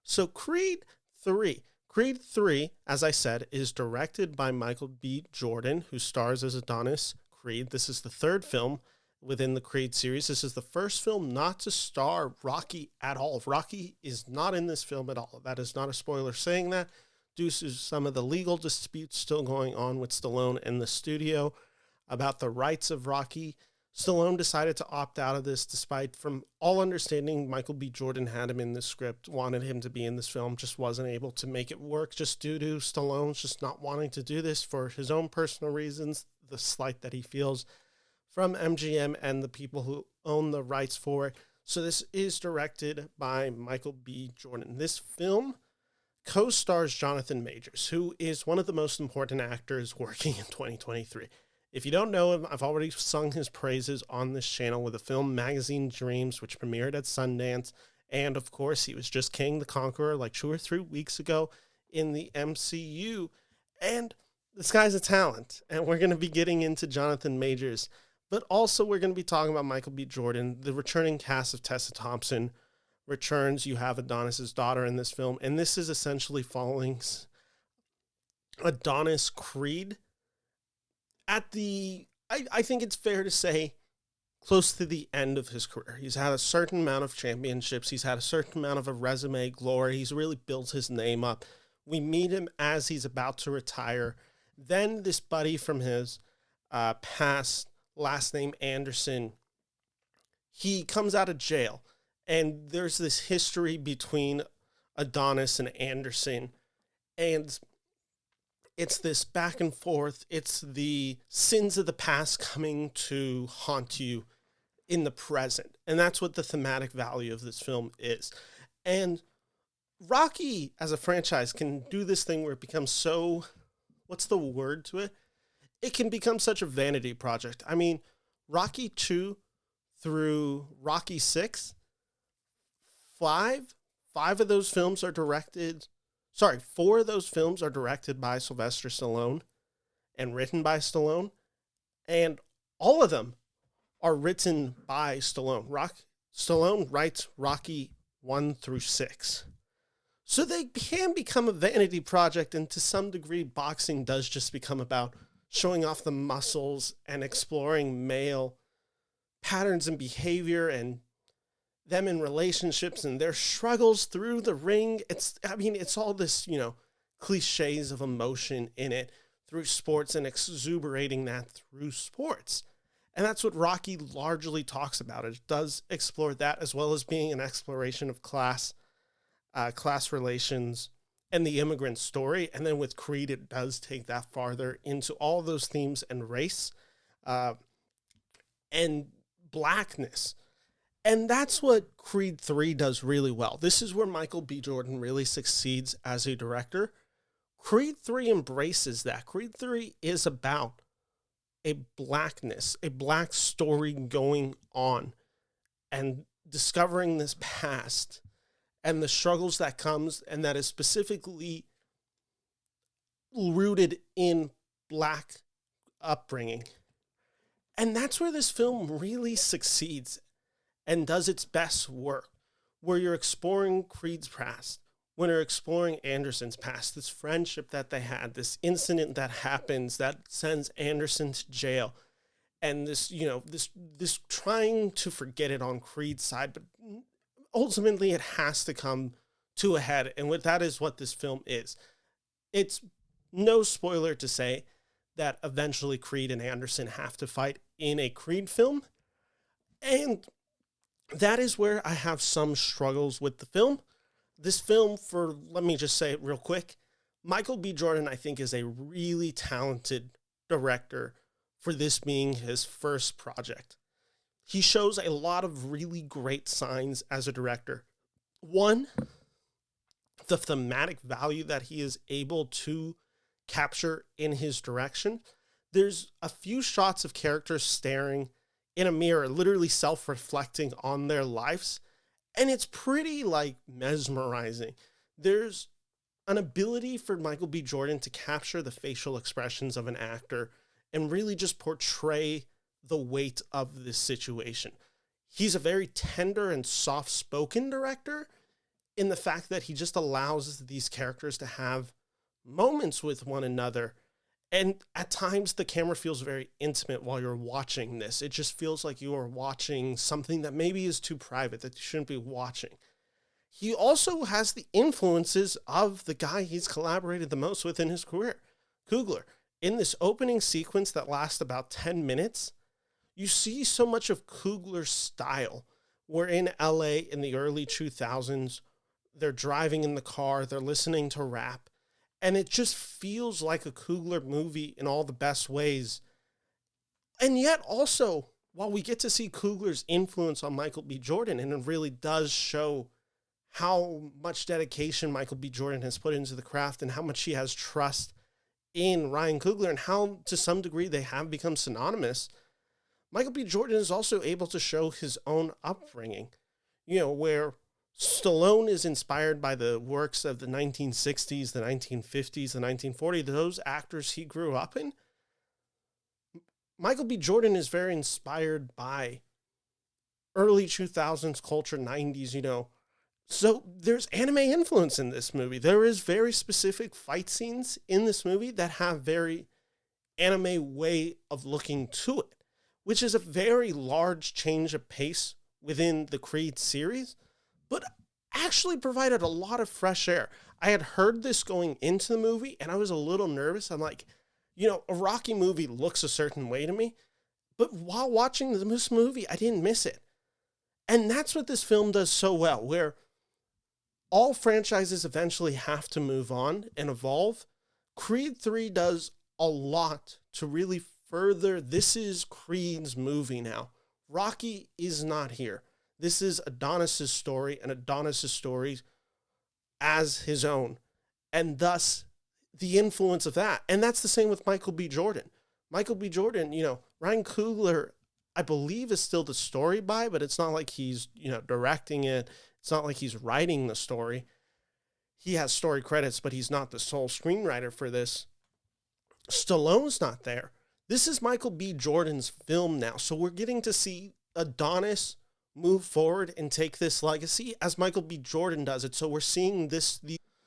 So Creed 3. Creed 3, as I said, is directed by Michael B. Jordan, who stars as Adonis Creed. This is the third film within the Creed series. This is the first film not to star Rocky at all. Rocky is not in this film at all. That is not a spoiler saying that, due to some of the legal disputes still going on with Stallone and the studio about the rights of Rocky. Stallone decided to opt out of this despite, from all understanding, Michael B. Jordan had him in the script, wanted him to be in this film, just wasn't able to make it work just due to Stallone's just not wanting to do this for his own personal reasons, the slight that he feels from MGM and the people who own the rights for it. So this is directed by Michael B. Jordan. This film co-stars Jonathan Majors, who is one of the most important actors working in 2023. If you don't know him, I've already sung his praises on this channel with the film Magazine Dreams, which premiered at Sundance. And of course, he was just King the Conqueror like 2 or 3 weeks ago in the MCU. And this guy's a talent. And we're going to be getting into Jonathan Majors. But also, we're going to be talking about Michael B. Jordan. The returning cast of Tessa Thompson returns. You have Adonis's daughter in this film. And this is essentially following Adonis Creed at the, I think it's fair to say, close to the end of his career. He's had a certain amount of championships. He's had a certain amount of a resume glory. He's really built his name up. We meet him as he's about to retire. Then this buddy from his past, last name Anderson, he comes out of jail. And there's this history between Adonis and Anderson. And it's this back and forth. It's the sins of the past coming to haunt you in the present. And that's what the thematic value of this film is. And Rocky, as a franchise, can do this thing where it becomes so, what's the word to it? It can become such a vanity project. I mean, Rocky 2 through Rocky 6, four of those films are directed by Sylvester Stallone and written by Stallone. And all of them are written by Stallone. Stallone writes Rocky 1 through 6. So they can become a vanity project, and to some degree, boxing does just become about showing off the muscles and exploring male patterns and behavior and them in relationships and their struggles through the ring. It's all this, cliches of emotion in it through sports and exuberating that through sports. And that's what Rocky largely talks about. It does explore that, as well as being an exploration of class relations and the immigrant story. And then with Creed, it does take that farther into all those themes and race and blackness. And that's what Creed 3 does really well. This is where Michael B. Jordan really succeeds as a director. Creed 3 embraces that. Creed 3 is about a blackness, a black story going on and discovering this past and the struggles that comes, and that is specifically rooted in black upbringing. And that's where this film really succeeds and does its best work, where you're exploring Creed's past, when you're exploring Anderson's past, this friendship that they had, this incident that happens that sends Anderson to jail, and this trying to forget it on Creed's side, but ultimately it has to come to a head, and that is what this film is. It's no spoiler to say that eventually Creed and Anderson have to fight in a Creed film, and that is where I have some struggles with the film. This film, let me just say it real quick, Michael B. Jordan, I think, is a really talented director for this being his first project. He shows a lot of really great signs as a director. One, the thematic value that he is able to capture in his direction. There's a few shots of characters staring in a mirror, literally self-reflecting on their lives. And it's pretty mesmerizing. There's an ability for Michael B. Jordan to capture the facial expressions of an actor and really just portray the weight of this situation. He's a very tender and soft-spoken director in the fact that he just allows these characters to have moments with one another. And at times the camera feels very intimate while you're watching this. It just feels like you are watching something that maybe is too private, that you shouldn't be watching. He also has the influences of the guy he's collaborated the most with in his career, Coogler. In this opening sequence that lasts about 10 minutes, you see so much of Coogler's style. We're in LA in the early 2000s. They're driving in the car. They're listening to rap. And it just feels like a Coogler movie in all the best ways. And yet also, while we get to see Coogler's influence on Michael B. Jordan, and it really does show how much dedication Michael B. Jordan has put into the craft and how much he has trust in Ryan Coogler and how, to some degree, they have become synonymous, Michael B. Jordan is also able to show his own upbringing, where Stallone is inspired by the works of the 1960s, the 1950s, the 1940s, those actors he grew up in. Michael B. Jordan is very inspired by early 2000s culture, 90s, So there's anime influence in this movie. There is very specific fight scenes in this movie that have very anime way of looking to it, which is a very large change of pace within the Creed series, but actually provided a lot of fresh air. I had heard this going into the movie, and I was a little nervous. I'm like, a Rocky movie looks a certain way to me, but while watching this movie, I didn't miss it. And that's what this film does so well, where all franchises eventually have to move on and evolve. Creed 3 does a lot to really further, this is Creed's movie now. Rocky is not here. This is Adonis's story, and Adonis's story as his own. And thus, the influence of that. And that's the same with Michael B. Jordan. Michael B. Jordan, Ryan Coogler, I believe, is still the story by, but it's not like he's, directing it. It's not like he's writing the story. He has story credits, but he's not the sole screenwriter for this. Stallone's not there. This is Michael B. Jordan's film now. So we're getting to see Adonis move forward and take this legacy as Michael B. Jordan does it. So we're seeing this.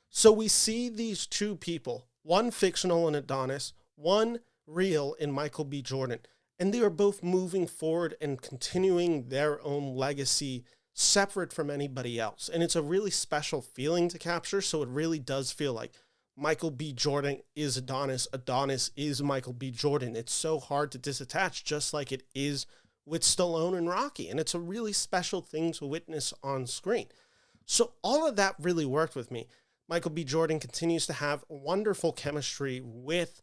So we see these two people, one fictional in Adonis, one real in Michael B. Jordan. And they are both moving forward and continuing their own legacy separate from anybody else. And it's a really special feeling to capture. So it really does feel like Michael B. Jordan is Adonis. Adonis is Michael B. Jordan. It's so hard to disattach, just like it is with Stallone and Rocky. And it's a really special thing to witness on screen. So all of that really worked with me. Michael B. Jordan continues to have wonderful chemistry with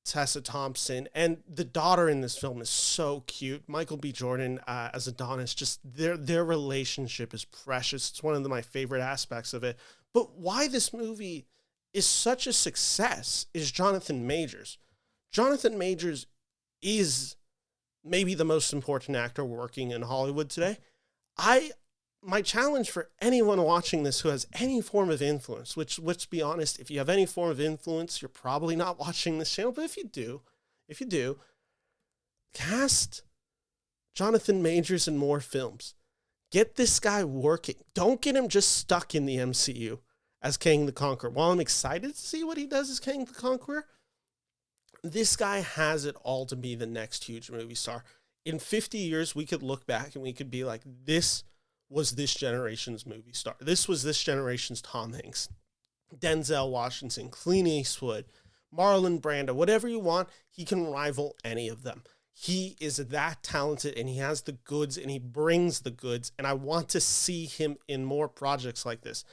Tessa Thompson, and the daughter in this film is so cute. Michael B. Jordan as Adonis, just their relationship is precious. It's one of my favorite aspects of it. But why this movie is such a success is Jonathan Majors. Jonathan Majors is maybe the most important actor working in Hollywood today. My challenge for anyone watching this who has any form of influence, which, let's be honest, if you have any form of influence, you're probably not watching this channel, but if you do, cast Jonathan Majors in more films. Get this guy working. Don't get him just stuck in the MCU as Kang the Conqueror. While I'm excited to see what he does as Kang the Conqueror, this guy has it all to be the next huge movie star. In 50 years, we could look back and we could be like, this was this generation's movie star. This was this generation's Tom Hanks, Denzel Washington, Clint Eastwood, Marlon Brando, whatever you want, he can rival any of them. He is that talented and he has the goods and he brings the goods. And I want to see him in more projects like this.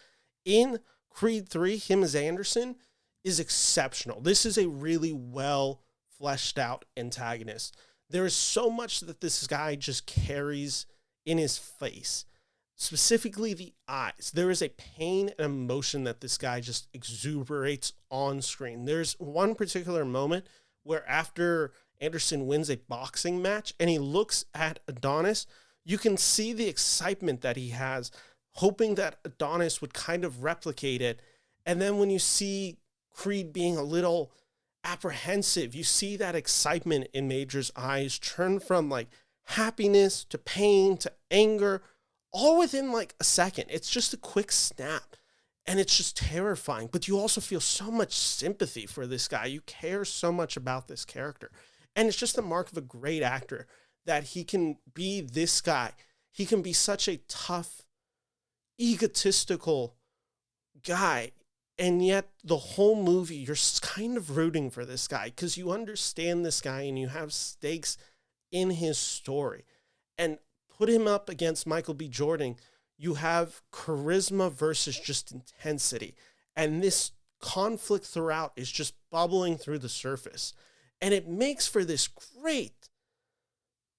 In Creed 3, him as Anderson is exceptional. This is a really well fleshed out antagonist. There is so much that this guy just carries in his face. Specifically the eyes. There is a pain and emotion that this guy just exuberates on screen. There's one particular moment where after Anderson wins a boxing match and he looks at Adonis, you can see the excitement that he has, hoping that Adonis would kind of replicate it. And then when you see Creed being a little apprehensive. You see that excitement in Major's eyes turn from like happiness to pain to anger, all within like a second. It's just a quick snap. And it's just terrifying. But you also feel so much sympathy for this guy. You care so much about this character. And it's just the mark of a great actor that he can be this guy. He can be such a tough, egotistical guy. And yet the whole movie, you're kind of rooting for this guy because you understand this guy and you have stakes in his story. And put him up against Michael B. Jordan, you have charisma versus just intensity. And this conflict throughout is just bubbling through the surface. And it makes for this great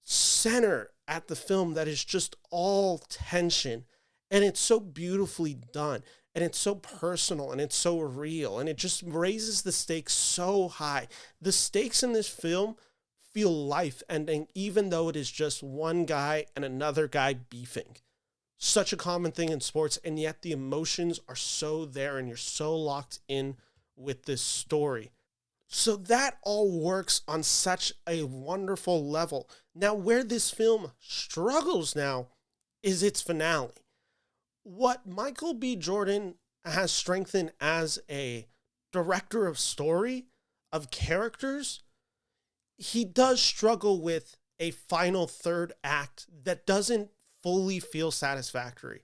center at the film that is just all tension. And it's so beautifully done. And it's so personal and it's so real. And it just raises the stakes so high. The stakes in this film feel life-ending, even though it is just one guy and another guy beefing. Such a common thing in sports, and yet the emotions are so there and you're so locked in with this story. So that all works on such a wonderful level. Now, where this film struggles now is its finale. What Michael B. Jordan has strengthened as a director of story, of characters, he does struggle with a final third act that doesn't fully feel satisfactory.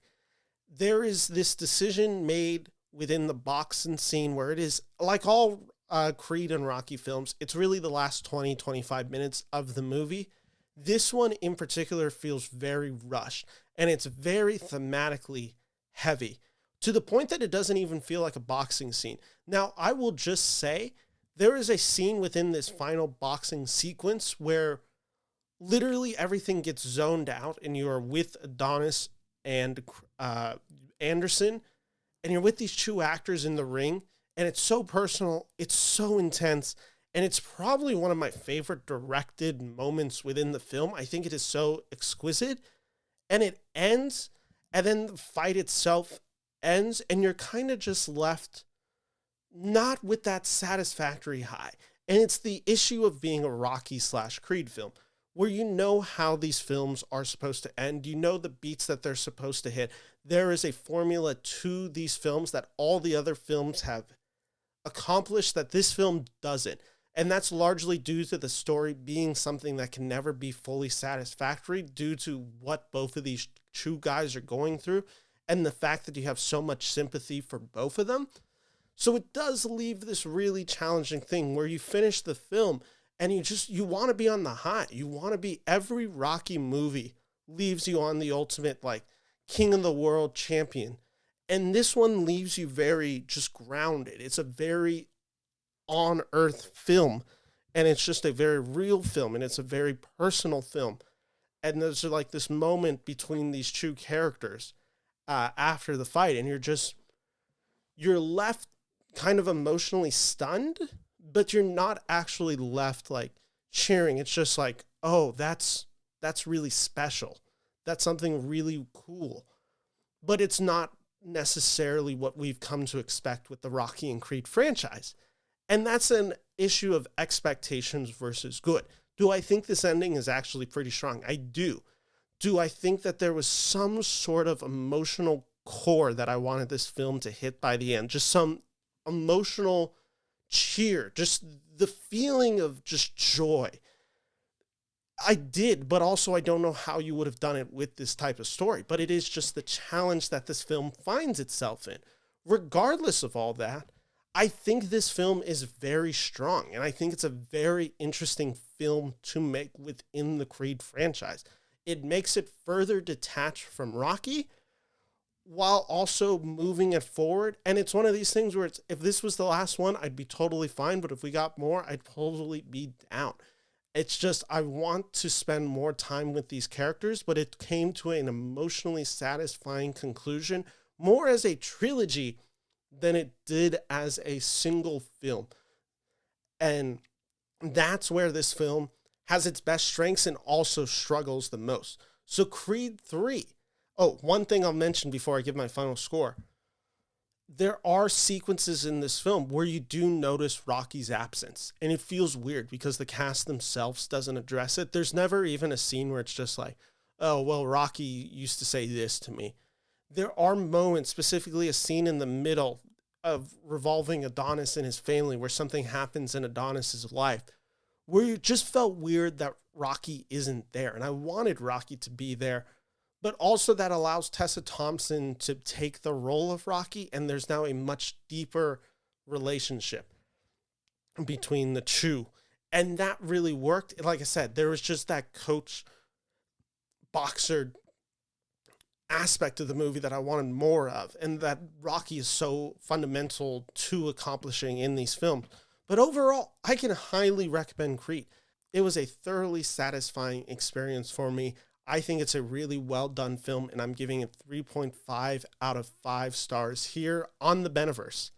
There is this decision made within the boxing scene where it is, like all Creed and Rocky films, it's really the last 20, 25 minutes of the movie. This one in particular feels very rushed, and it's very thematically heavy, to the point that it doesn't even feel like a boxing scene. Now, I will just say, there is a scene within this final boxing sequence where literally everything gets zoned out and you are with Adonis and Anderson, and you're with these two actors in the ring, and it's so personal, it's so intense, and it's probably one of my favorite directed moments within the film. I think it is so exquisite, and it ends, and then the fight itself ends, and you're kind of just left not with that satisfactory high. And it's the issue of being a Rocky/Creed film, where you know how these films are supposed to end. You know the beats that they're supposed to hit. There is a formula to these films that all the other films have accomplished that this film doesn't. And that's largely due to the story being something that can never be fully satisfactory due to what both of these two guys are going through and the fact that you have so much sympathy for both of them. So it does leave this really challenging thing where you finish the film and you want to be on the high. You want to be, every Rocky movie leaves you on the ultimate, like, king of the world champion. And this one leaves you very just grounded. It's a very on earth film, and it's just a very real film, and it's a very personal film. And there's like this moment between these two characters after the fight, and you're left kind of emotionally stunned, but you're not actually left like cheering. It's just like, oh, that's really special. That's something really cool. But it's not necessarily what we've come to expect with the Rocky and Creed franchise. And that's an issue of expectations versus good. Do I think this ending is actually pretty strong? I do. Do I think that there was some sort of emotional core that I wanted this film to hit by the end? Just some emotional cheer, just the feeling of just joy. I did, but also I don't know how you would have done it with this type of story. But it is just the challenge that this film finds itself in. Regardless of all that, I think this film is very strong, and I think it's a very interesting film to make within the Creed franchise. It makes it further detached from Rocky while also moving it forward. And it's one of these things where if this was the last one, I'd be totally fine. But if we got more, I'd totally be down. It's just, I want to spend more time with these characters, but it came to an emotionally satisfying conclusion, more as a trilogy than it did as a single film. And that's where this film has its best strengths and also struggles the most. So Creed 3. Oh, one thing I'll mention before I give my final score. there are sequences in this film where you do notice Rocky's absence, and it feels weird because the cast themselves doesn't address it. There's never even a scene where it's just like, oh, well, Rocky used to say this to me. There are moments, specifically a scene in the middle of revolving Adonis and his family, where something happens in Adonis's life, where it just felt weird that Rocky isn't there. And I wanted Rocky to be there, but also that allows Tessa Thompson to take the role of Rocky, and there's now a much deeper relationship between the two. And that really worked. Like I said, there was just that coach boxer aspect of the movie that I wanted more of, and that Rocky is so fundamental to accomplishing in these films. But overall, I can highly recommend Creed. It was a thoroughly satisfying experience for me. I think it's a really well done film, and I'm giving it 3.5 out of 5 stars here on the Beneverse.